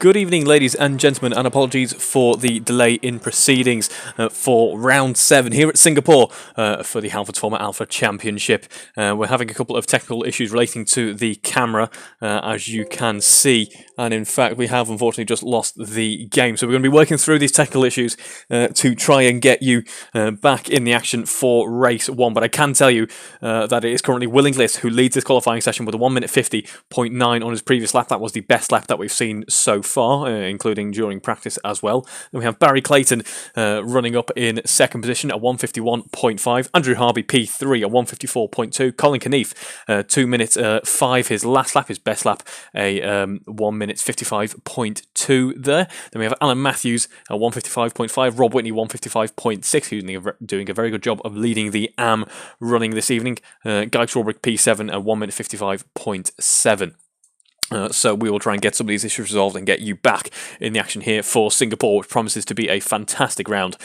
Good evening, ladies and gentlemen, and apologies for the delay in proceedings for round 7 here at Singapore for the Halford's Former Alpha Championship. We're having a couple of technical issues relating to the camera, as you can see, and in fact, we have unfortunately just lost the game. So we're going to be working through these technical issues to try and get you back in the action for race 1. But I can tell you that it is currently Will Inglis who leads this qualifying session with a 1:50.9 on his previous lap. That was the best lap that we've seen so far, including during practice as well. Then we have Barry Clayton running up in second position at 1:51.5. Andrew Harvey P3 at 1:54.2. Colin Knief 2 minutes 5, his last lap, his best lap, a 1:55.2 there. Then we have Alan Matthews at 1:55.5. Rob Whitney 1:55.6, who's doing a very good job of leading the AM running this evening. Guy Strawbrick P7 at 1:55.7. So we will try and get some of these issues resolved and get you back in the action here for Singapore, which promises to be a fantastic round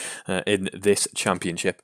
in this championship.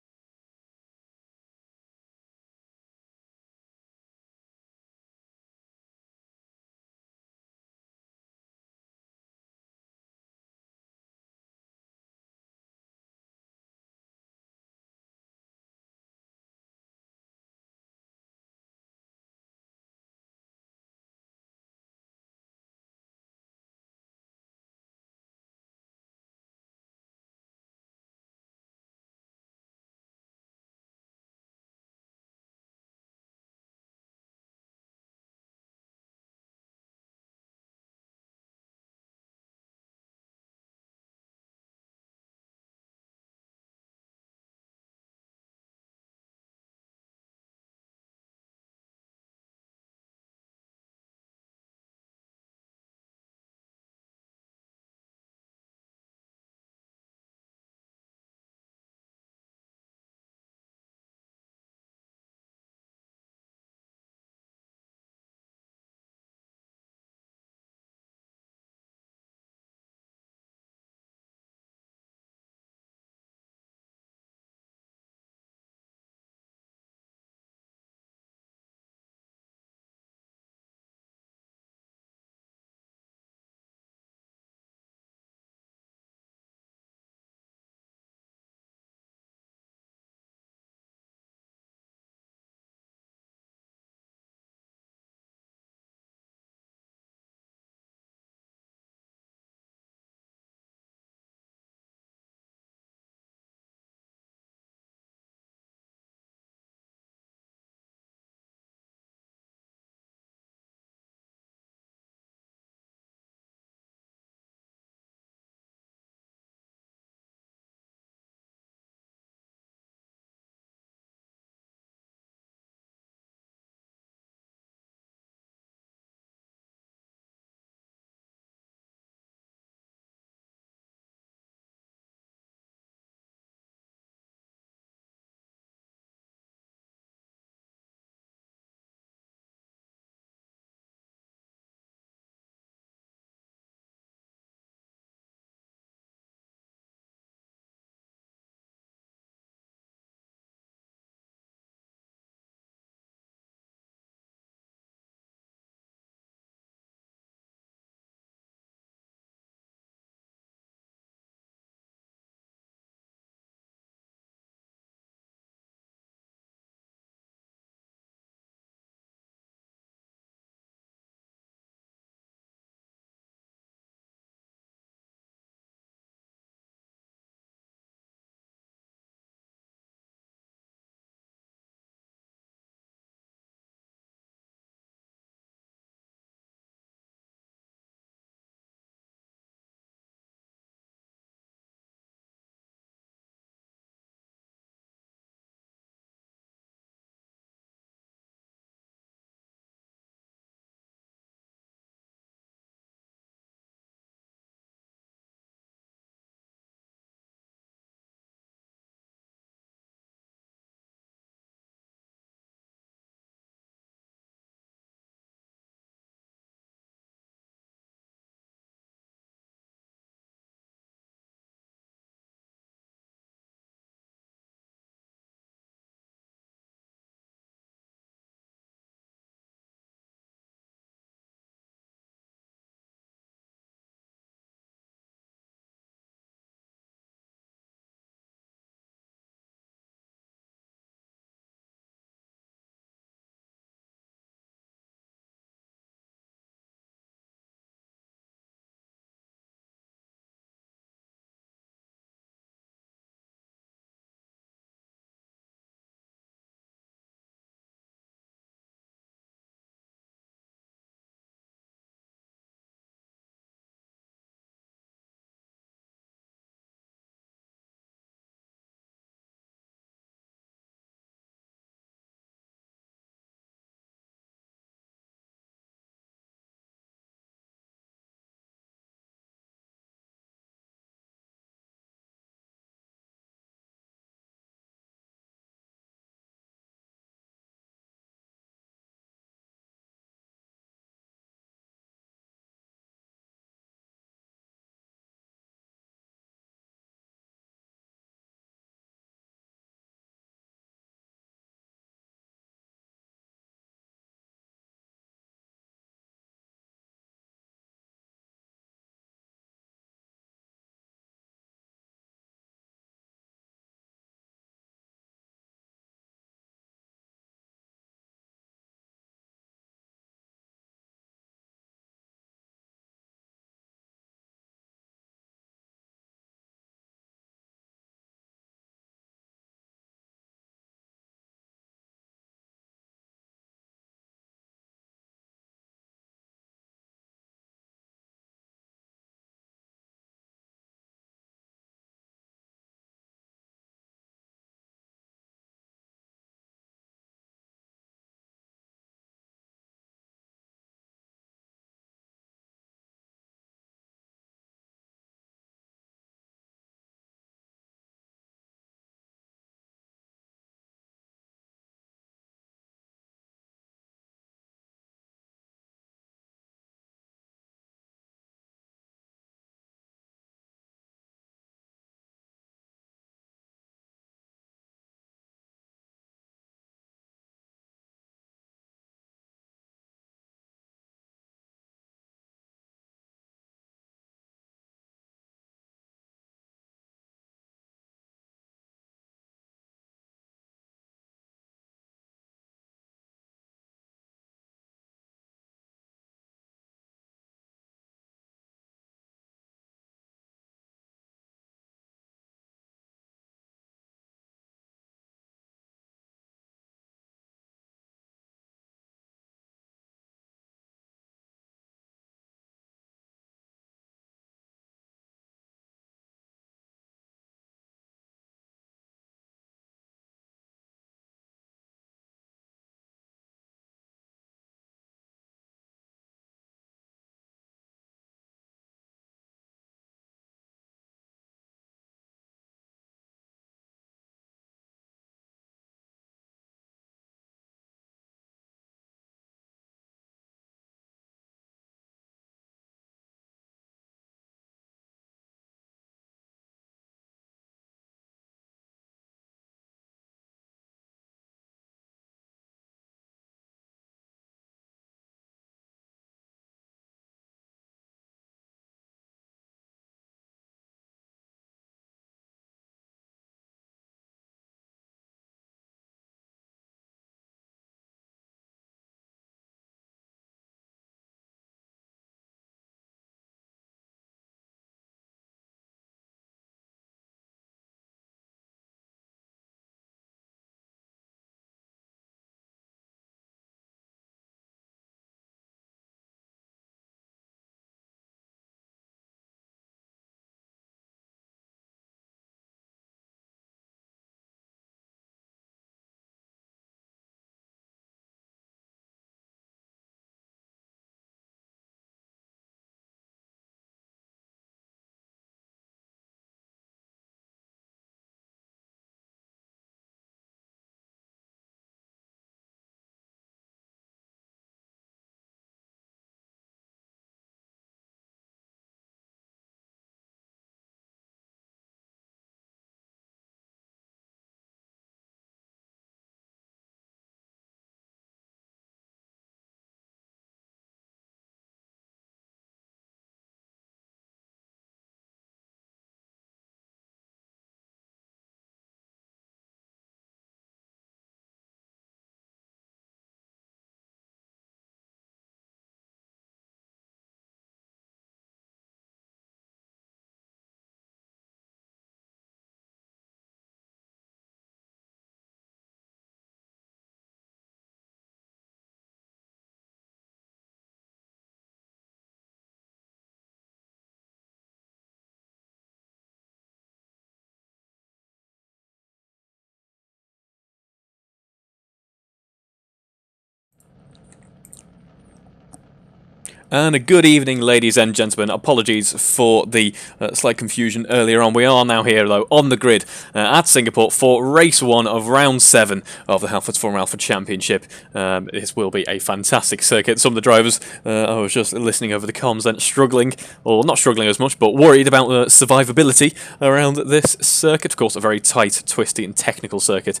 And a good evening, ladies and gentlemen. Apologies for the slight confusion earlier on. We are now here, though, on the grid at Singapore for race 1 of round 7 of the Halfa Formula Alpha Championship. This will be a fantastic circuit. Some of the drivers, I was just listening over the comms, and struggling, or not struggling as much, but worried about survivability around this circuit. Of course, a very tight, twisty, and technical circuit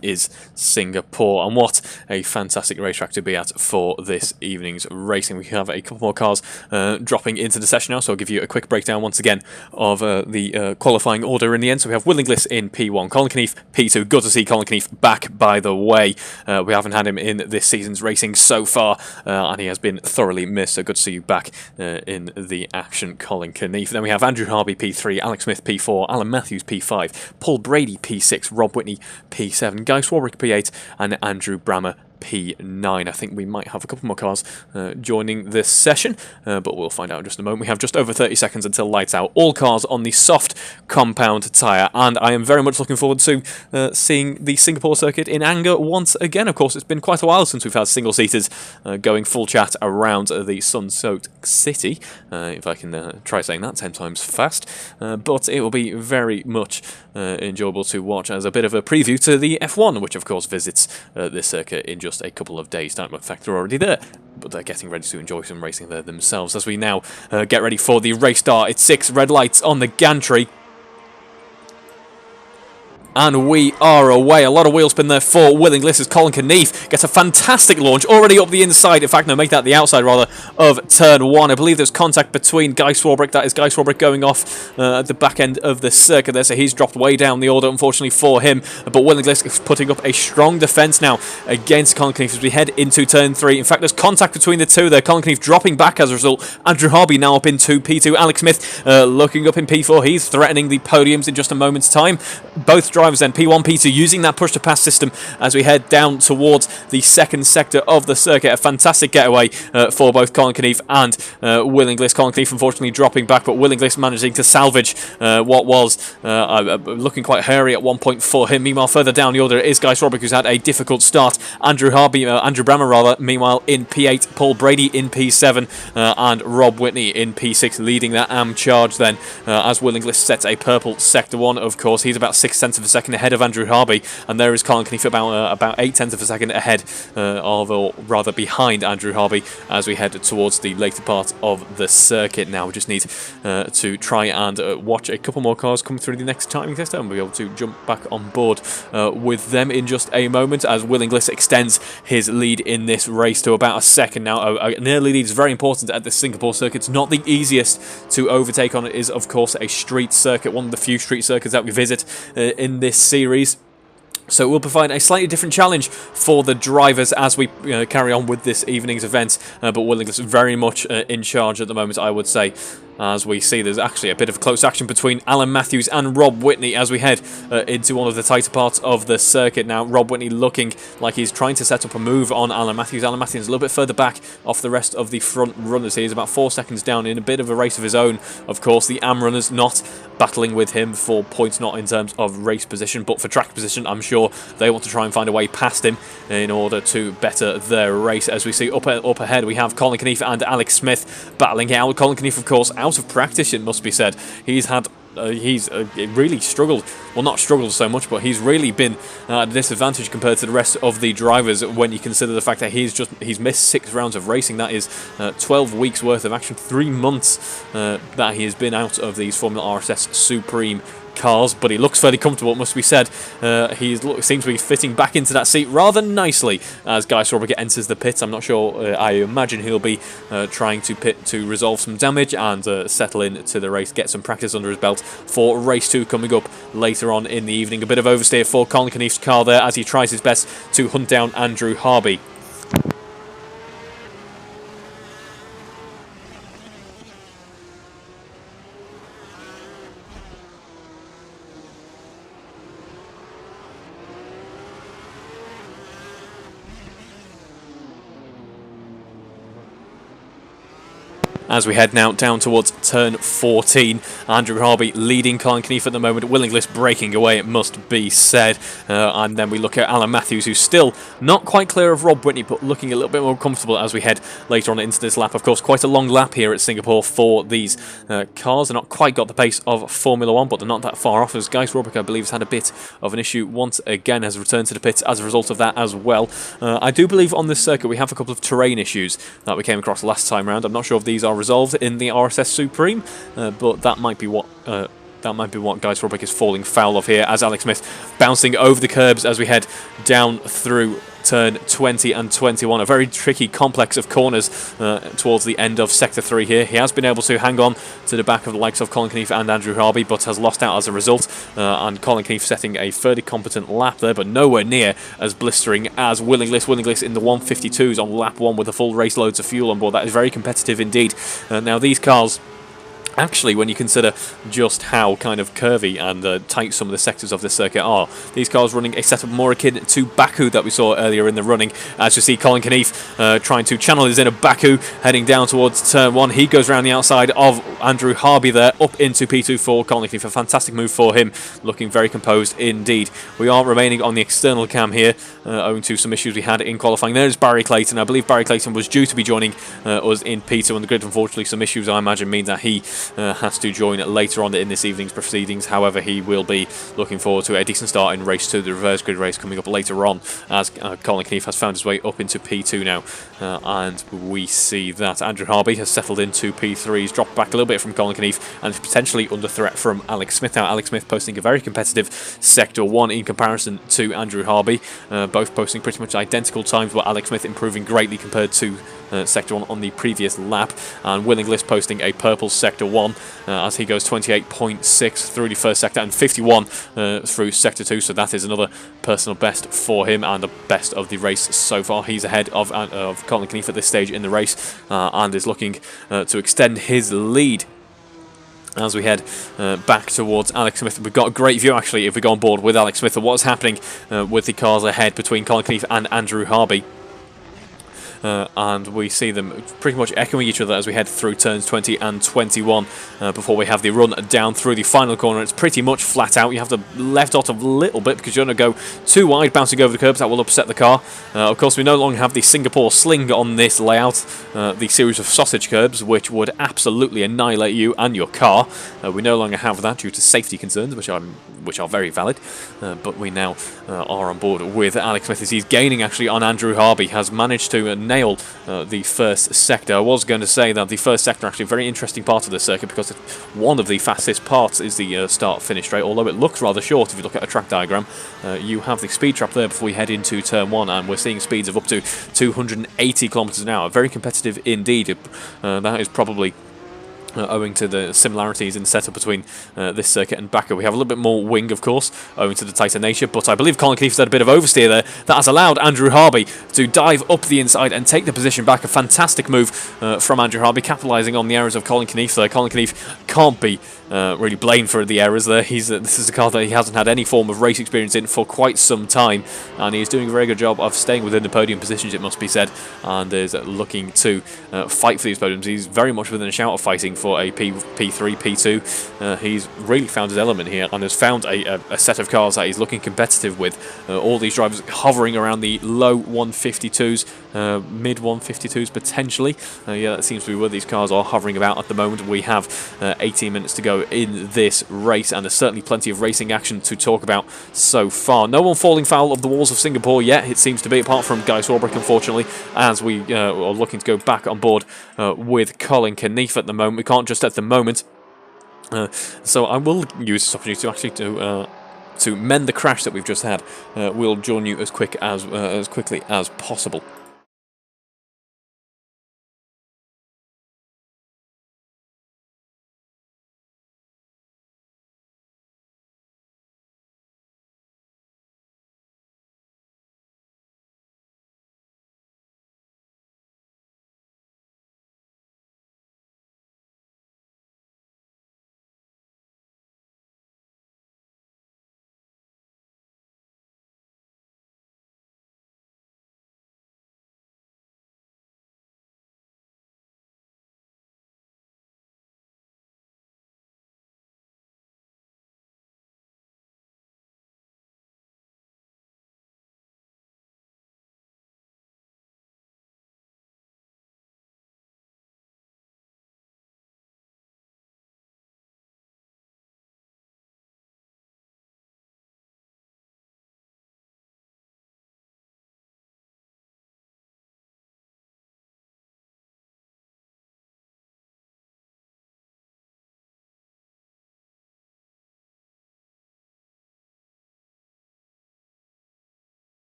is Singapore. And what a fantastic racetrack to be at for this evening's racing. We have a couple more cars dropping into the session now, so I'll give you a quick breakdown once again of the qualifying order in the end. So we have Will Inglis in P1, Colin Keneath P2. Good to see Colin Keneath back, by the way. We haven't had him in this season's racing so far, and he has been thoroughly missed, so good to see you back in the action, Colin Keneath. Then we have Andrew Harvey P3, Alex Smith P4, Alan Matthews P5, Paul Brady P6, Rob Whitney P7, Guy Swarbrick P8, and Andrew Brammer P9. I think we might have a couple more cars joining this session, but we'll find out in just a moment. We have just over 30 seconds until lights out. All cars on the soft compound tyre, and I am very much looking forward to seeing the Singapore circuit in anger once again. Of course, it's been quite a while since we've had single-seaters going full chat around the sun-soaked city, if I can try saying that 10 times fast, but it will be very much enjoyable to watch as a bit of a preview to the F1, which of course visits this circuit in just a couple of days' time. In fact, they're already there, but they're getting ready to enjoy some racing there themselves. As we now get ready for the race start, it's 6 red lights on the gantry. And we are away. A lot of wheel spin there for Will Inglis as Colin Keneath gets a fantastic launch already up the inside. In fact, no, make that the outside rather of turn 1. I believe there's contact between Guy Swarbrick. That is Guy Swarbrick going off at the back end of the circuit there, so he's dropped way down the order, unfortunately for him. But Will Inglis is putting up a strong defence now against Colin Keneath as we head into turn 3. In fact, there's contact between the two there. Colin Keneath dropping back as a result. Andrew Harvey now up into P2. Alex Smith looking up in P4. He's threatening the podiums in just a moment's time. Both drivers then P1, P2 using that push to pass system as we head down towards the second sector of the circuit. A fantastic getaway for both Colin Keneath and Will Inglis. Colin Keneath unfortunately dropping back, but Will Inglis managing to salvage what was looking quite hairy at one point for him. Meanwhile, further down the order is Guy Swarbrick, who's had a difficult start. Andrew Brammer rather, meanwhile in P8, Paul Brady in P7, and Rob Whitney in P6, leading that AM charge then as Will Inglis sets a purple sector 1. Of course, he's about 6/10 of a second ahead of Andrew Harvey, and there is Colin Keneath about 8/10 of a second ahead or rather behind Andrew Harvey as we head towards the later part of the circuit. Now we just need to try and watch a couple more cars come through the next timing test, and we'll be able to jump back on board with them in just a moment as Will Inglis extends his lead in this race to about a second now. An early lead is very important at the Singapore circuit. It's not the easiest to overtake on. It is, of course, a street circuit, one of the few street circuits that we visit in this series. So it will provide a slightly different challenge for the drivers as we carry on with this evening's event. But Will Inglis very much in charge at the moment, I would say. As we see, there's actually a bit of close action between Alan Matthews and Rob Whitney as we head into one of the tighter parts of the circuit. Now, Rob Whitney looking like he's trying to set up a move on Alan Matthews. Alan Matthews is a little bit further back off the rest of the front runners here. He's about 4 seconds down in a bit of a race of his own. Of course, the AM runners not battling with him for points, not in terms of race position, but for track position. I'm sure they want to try and find a way past him in order to better their race. As we see up ahead, we have Colin Keneath and Alex Smith battling it out. Colin Keneath, of course, out of practice, it must be said. He's had really struggled. Well, not struggled so much, but he's really been at a disadvantage compared to the rest of the drivers when you consider the fact that he's missed 6 rounds of racing. That is 12 weeks worth of action, 3 months that he has been out of these Formula RSS Supreme cars, but he looks fairly comfortable, it must be said. He seems to be fitting back into that seat rather nicely as Guy Swarbrick enters the pits. I'm not sure, I imagine he'll be trying to pit to resolve some damage and settle into the race, get some practice under his belt for race 2 coming up later on in the evening. A bit of oversteer for Colin Keneath's car there as he tries his best to hunt down Andrew Harvey. As we head now down towards turn 14, Andrew Harvey leading Colin Keneath at the moment. Willingless breaking away, it must be said. And then we look at Alan Matthews, who's still not quite clear of Rob Whitney, but looking a little bit more comfortable as we head later on into this lap. Of course, quite a long lap here at Singapore for these cars. They're not quite got the pace of Formula 1, but they're not that far off, as Guy Swarbrick, I believe, has had a bit of an issue once again, has returned to the pits as a result of that as well. I do believe on this circuit we have a couple of terrain issues that we came across last time round. I'm not sure if these are resolved in the RSS Supreme, but that might be what Guy Swarbrick is falling foul of here, as Alex Smith bouncing over the curbs as we head down through turn 20 and 21. A very tricky complex of corners towards the end of Sector 3 here. He has been able to hang on to the back of the likes of Colin Keneath and Andrew Harvey, but has lost out as a result. And Colin Keneath setting a fairly competent lap there, but nowhere near as blistering as Willingless. Willingless in the 152s on lap 1 with a full race loads of fuel on board. That is very competitive indeed. Now these cars, actually, when you consider just how kind of curvy and tight some of the sectors of this circuit are, these cars running a setup more akin to Baku that we saw earlier in the running. As you see, Colin Keneath trying to channel his inner Baku, heading down towards turn 1. He goes around the outside of Andrew Harvey there, up into P2 for Colin Keneath. A fantastic move for him, looking very composed indeed. We are remaining on the external cam here, owing to some issues we had in qualifying. There's Barry Clayton. I believe Barry Clayton was due to be joining us in P2 on the grid. Unfortunately, some issues, I imagine, mean that he has to join later on in this evening's proceedings. However, he will be looking forward to a decent start in race 2, the reverse grid race coming up later on, as Colin Keneath has found his way up into P2 now. And we see that Andrew Harvey has settled into P3. He's dropped back a little bit from Colin Keneath and is potentially under threat from Alex Smith now. Alex Smith posting a very competitive Sector 1 in comparison to Andrew Harvey, both posting pretty much identical times, but Alex Smith improving greatly compared to Sector 1 on the previous lap, and Willingless posting a purple Sector 1 as he goes 28.6 through the first sector and 51 through Sector 2, so that is another personal best for him and the best of the race so far. He's ahead of Colin Keneath at this stage in the race and is looking to extend his lead as we head back towards Alex Smith. We've got a great view, actually, if we go on board with Alex Smith, of what's happening with the cars ahead between Colin Keneath and Andrew Harvey. And we see them pretty much echoing each other as we head through turns 20 and 21 before we have the run down through the final corner. It's pretty much flat out. You have to left out a little bit because you're going to go too wide, bouncing over the curbs. That will upset the car. Of course, we no longer have the Singapore sling on this layout, the series of sausage curbs, which would absolutely annihilate you and your car. We no longer have that due to safety concerns, which are very valid. But we now are on board with Alex Smith as he's gaining actually on Andrew Harvey. Has managed to nail the first sector. I was going to say that the first sector actually a very interesting part of the circuit because one of the fastest parts is the start-finish straight, although it looks rather short if you look at a track diagram. You have the speed trap there before we head into turn 1, and we're seeing speeds of up to 280 kilometers an hour. Very competitive indeed. That is probably owing to the similarities in setup between this circuit and Baku. We have a little bit more wing, of course, owing to the tighter nature, but I believe Colin Keneath's had a bit of oversteer there. That has allowed Andrew Harvey to dive up the inside and take the position back. A fantastic move from Andrew Harvey, capitalising on the errors of Colin Keneath there. Colin Keneath can't be really blamed for the errors there. This is a car that he hasn't had any form of race experience in for quite some time, and he's doing a very good job of staying within the podium positions, it must be said, and is looking to fight for these podiums. He's very much within a shout of fighting for a P3, P2. He's really found his element here and has found a set of cars that he's looking competitive with. All these drivers hovering around the low 152s, mid 152s potentially. Yeah, that seems to be where these cars are hovering about at the moment. We have 18 minutes to go in this race, and there's certainly plenty of racing action to talk about so far. No one falling foul of the walls of Singapore yet, it seems to be, apart from Guy Swarbrick, unfortunately, as we are looking to go back on board with Colin Keneath at the moment. We can't just at the moment. So I will use this opportunity to actually to mend the crash that we've just had. We'll join you as quickly as possible.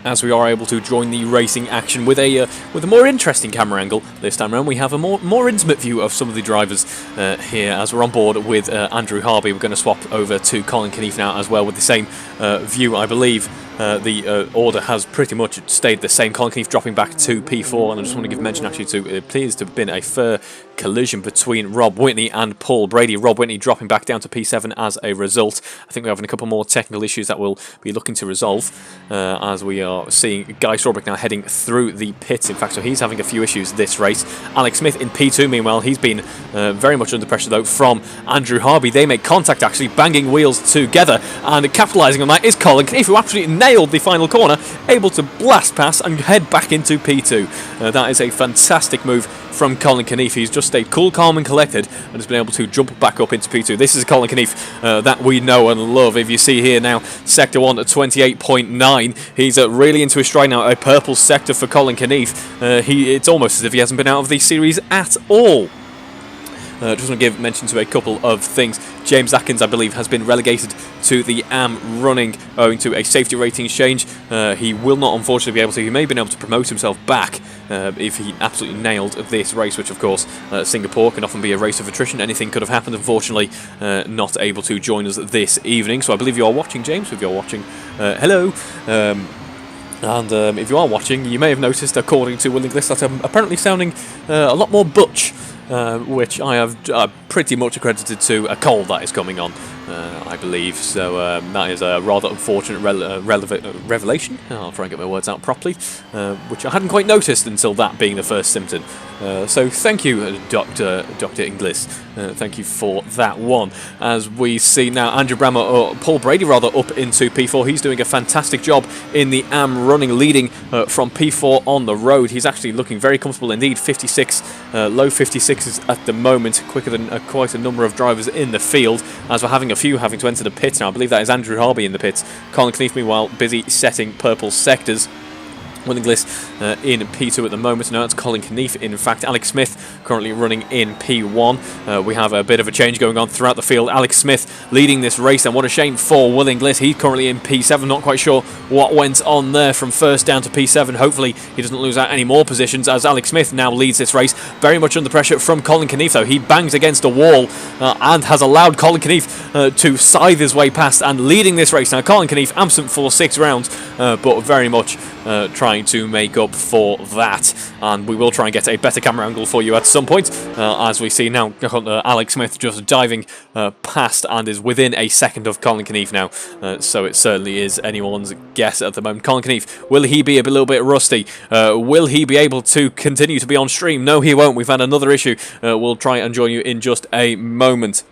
as we are able to join the racing action with a more interesting camera angle this time around. We have a more intimate view of some of the drivers here as we're on board with Andrew Harvey. We're going to swap over to Colin Keneath now as well with the same view, I believe. The order has pretty much stayed the same. Colin Keneath dropping back to P4, and I just want to give mention actually to it appears to have been a fair collision between Rob Whitney and Paul Brady. Rob Whitney dropping back down to P7 as a result. I think we're having a couple more technical issues that we'll be looking to resolve as we are seeing Guy Strawbrick now heading through the pits. In fact, so he's having a few issues this race. Alex Smith in P2, meanwhile, he's been very much under pressure though from Andrew Harvey. They make contact actually, banging wheels together, and capitalising on that is Colin Keneath, who absolutely nailed the final corner, able to blast past and head back into P2. That is a fantastic move from Colin Keneath. He's just stayed cool, calm and collected and has been able to jump back up into P2. This is Colin Keneath that we know and love. If you see here now, Sector 1 at 28.9. He's really into his stride now. A purple sector for Colin Keneath. It's almost as if he hasn't been out of the series at all. Just want to give mention to a couple of things. James Atkins, I believe, has been relegated to the AM running owing to a safety ratings change. He will not, unfortunately, be able to. He may have been able to promote himself back if he absolutely nailed this race, which, of course, Singapore can often be a race of attrition. Anything could have happened, unfortunately, not able to join us this evening. So I believe you are watching, James. If you're watching, hello. And if you are watching, you may have noticed, according to Will Inglis, that I'm apparently sounding a lot more butch. Which I have pretty much accredited to a cold that is coming on, I believe. So that is a rather unfortunate revelation. I'll try and get my words out properly, which I hadn't quite noticed until that being the first symptom. So thank you, Dr. Inglis. Thank you for that one. As we see now, Andrew Brammer, or Paul Brady rather, up into P4. He's doing a fantastic job in the AM running, leading from P4 on the road. He's actually looking very comfortable indeed. 56, low 56s at the moment, quicker than quite a number of drivers in the field, as we're having a few having to enter the pits now. I believe that is Andrew Harvey in the pits. Colin Keneath, meanwhile, busy setting purple sectors. Will Inglis in P2 at the moment. Now it's Colin Keneath. In fact, Alex Smith currently running in P1. We have a bit of a change going on throughout the field. Alex Smith leading this race, and what a shame for Will Inglis. He's currently in P7. Not quite sure what went on there from first down to P7. Hopefully he doesn't lose out any more positions, as Alex Smith now leads this race. Very much under pressure from Colin Keneath, though. He bangs against a wall and has allowed Colin Keneath to scythe his way past and leading this race. Now Colin Keneath absent for 6 rounds, but very much trying to make up for that, and we will try and get a better camera angle for you at some point, as we see now Alex Smith just diving past and is within a second of Colin Keneath now, so it certainly is anyone's guess at the moment. Colin Keneath, will he be a little bit rusty? Will he be able to continue to be on stream? No, he won't. We've had another issue. We'll try and join you in just a moment.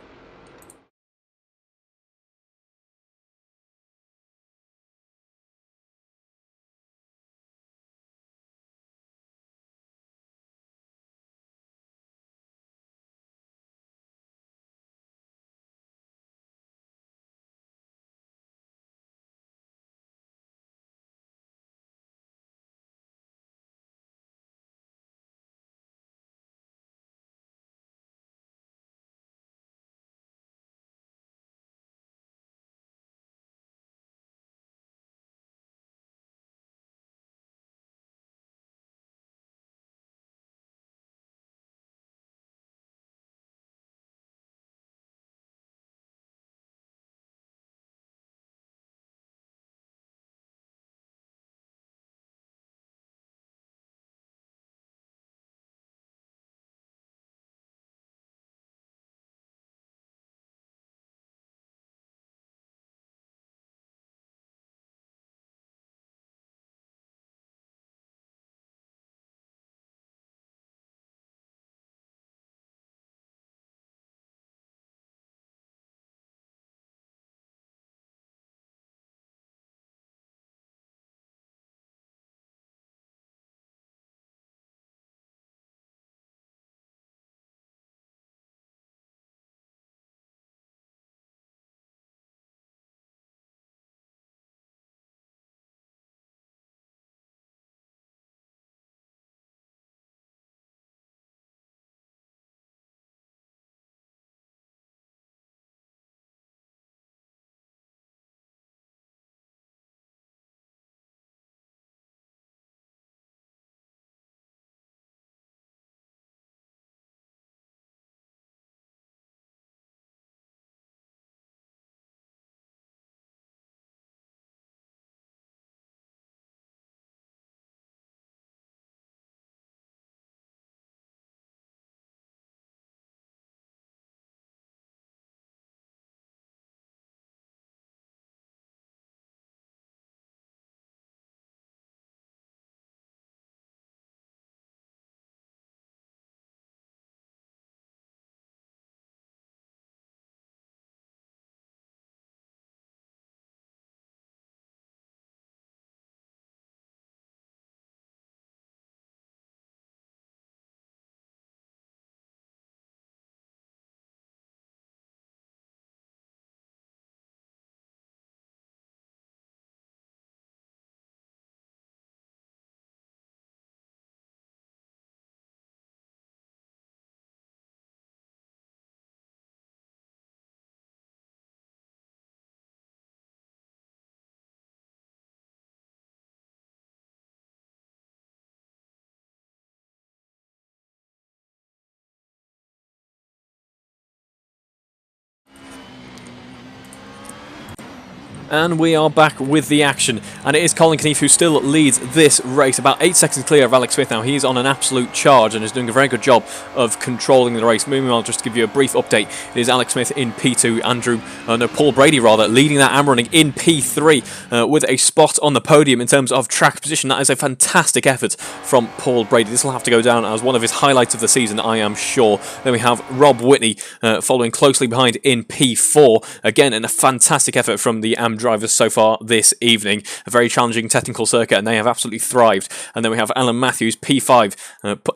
And we are back with the action, and it is Colin Keneath who still leads this race, about 8 seconds clear of Alex Smith now. He's on an absolute charge and is doing a very good job of controlling the race. Meanwhile, just to give you a brief update, it is Alex Smith in P2, Paul Brady rather, leading that and running in P3 with a spot on the podium in terms of track position. That is a fantastic effort from Paul Brady. This will have to go down as one of his highlights of the season, I am sure. Then we have Rob Whitney following closely behind in P4. Again, and a fantastic effort from the drivers so far this evening. A very challenging technical circuit, and they have absolutely thrived. And then we have Alan Matthews P5,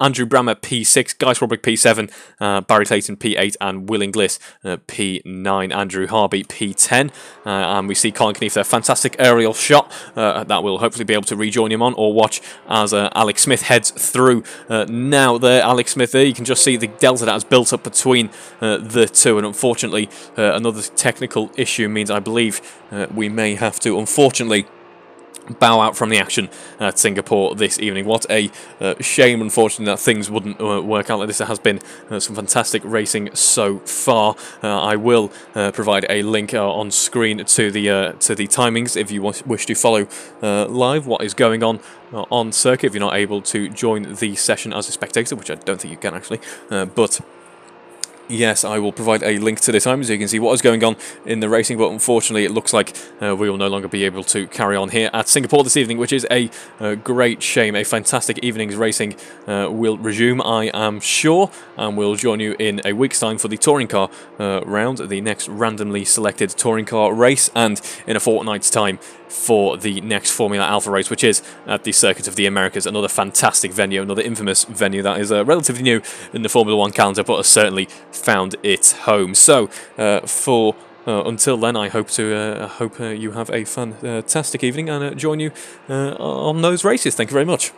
Andrew Brammer P6, Guy Swarbrick P7, Barry Clayton P8, and Will Inglis P9, Andrew Harby P10. And we see Colin Keneath there, fantastic aerial shot that we'll hopefully be able to rejoin him on or watch as Alex Smith heads through. Now there, Alex Smith there, you can just see the delta that has built up between the two, and unfortunately another technical issue means I believe we may have to, unfortunately, bow out from the action at Singapore this evening. What a shame, unfortunately, that things wouldn't work out like this. There has been some fantastic racing so far. I will provide a link on screen to the timings if you wish to follow live what is going on circuit, if you're not able to join the session as a spectator, which I don't think you can actually, but yes, I will provide a link to the time so you can see what is going on in the racing, but unfortunately it looks like we will no longer be able to carry on here at Singapore this evening, which is a great shame. A fantastic evening's racing will resume, I am sure, and we'll join you in a week's time for the touring car round, the next randomly selected touring car race, and in a fortnight's time for the next Formula Alpha race, which is at the Circuit of the Americas, another fantastic venue, another infamous venue that is relatively new in the Formula 1 calendar, but has certainly found its home. So for until then, I hope you have a fantastic evening and join you on those races. Thank you very much.